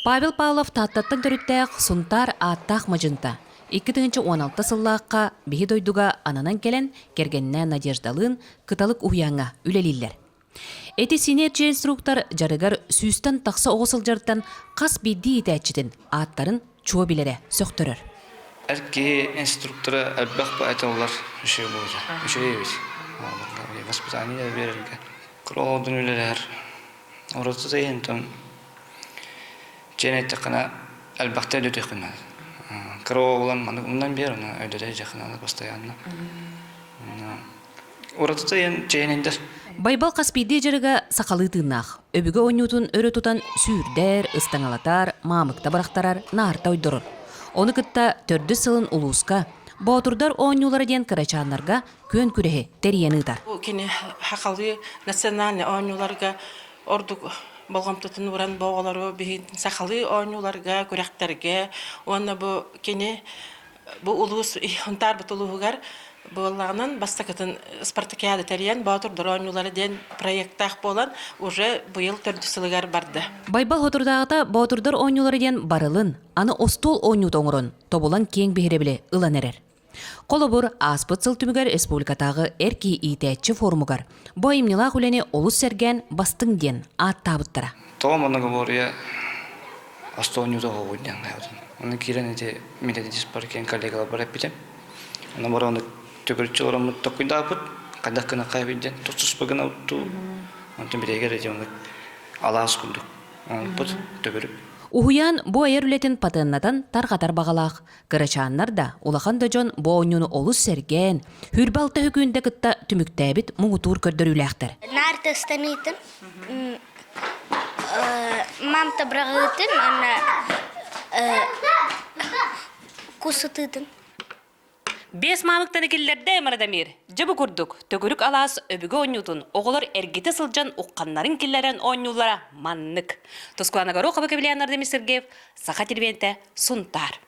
Павел Павлов таттаттан төрүттәк сунтар аттақ мажынта. 2016 сыллаққа биһи дойдуга ананан келен кергенне надеждалын кыталык уяңа үлелиллер. Эти синерджи инструктор жарыгар сүүстен тақса оғысылжардан қас бидді етәчітін аттарын чуа билере сөқтөрөр. Әрке инструктора әлбәқ ба айталар үші болды. Үші ебіз. Воспитание берілге. Құралудың өлелер. Орасы зайын тон. Жәнетті қана әлбәқті өдөте қынмады. Құралуын мұндан бер, өдөте жақынады постоянно. Орасы зайын жәнендер. Байбал қаспиде жарыға сақалы тыынақ. Өбігі ойнутын өрі тұтан сүйірдер, ыстаңалатар, мамықта барақтарар, нарта ойдырыр. Оны кытта төрді сылын улуысқа, Баутурдар ойнулары ден кырачанларга көн күрехе терияныдар. Кені хақалы национальный ойнуларға ордук болғамтытын уран боғалары бейін сақалы ойнуларға, күрәқтерге, оны бұл кені бұл улуыс ұнтар бұтылуғығар болағынан бастақытын спартакиады териян Баутурдар ойнулары ден проекттақ болан уже бұйыл төрді сылығар барды. Байбал хотурдағыта Баутурдар ойнулары ден барылын, аны остол ойну тоңырын, тобулан кең бейребіле ылан әрер. Қолыбыр аспыт сыл түмігер республикатағы әрки итәтші формугар. Бо имнилақ үлене олыс сәрген бастың ден ат табыттара. Тоғым оны ғыбория астауынюда ғауыден ғайудын. Оны керен әте медедес бар кен коллегалар бар әппетем. Оны бар оны төкіртші орамы тоқыйда апыт, қайдақ кіна қайбеден, тұстыс бұғына ұтту. Оны бірегер әте оны ала асқындық. Оны бұд төкіріп. Ухуян бу айыр үлетін патыннатан тарғатар бағалақ. Кырачаннар да улахан дожон бу ойнуны олус серген, хүрбалта хүкүйінде кытта түміктәбіт мұғытуыр көрдір үләқтір. Нарты станитын, мамта брағытын, кусытытын. Бес мамықтан екелерді Марадамир. Жабы күрдік, төгірік алас өбігі ойнутын, оғылар әргеті сылжан ұққанларын келлерін ойнулара маннық. Тоскуанағару қабы кабелиянарды Сақа тербенті Сунтар.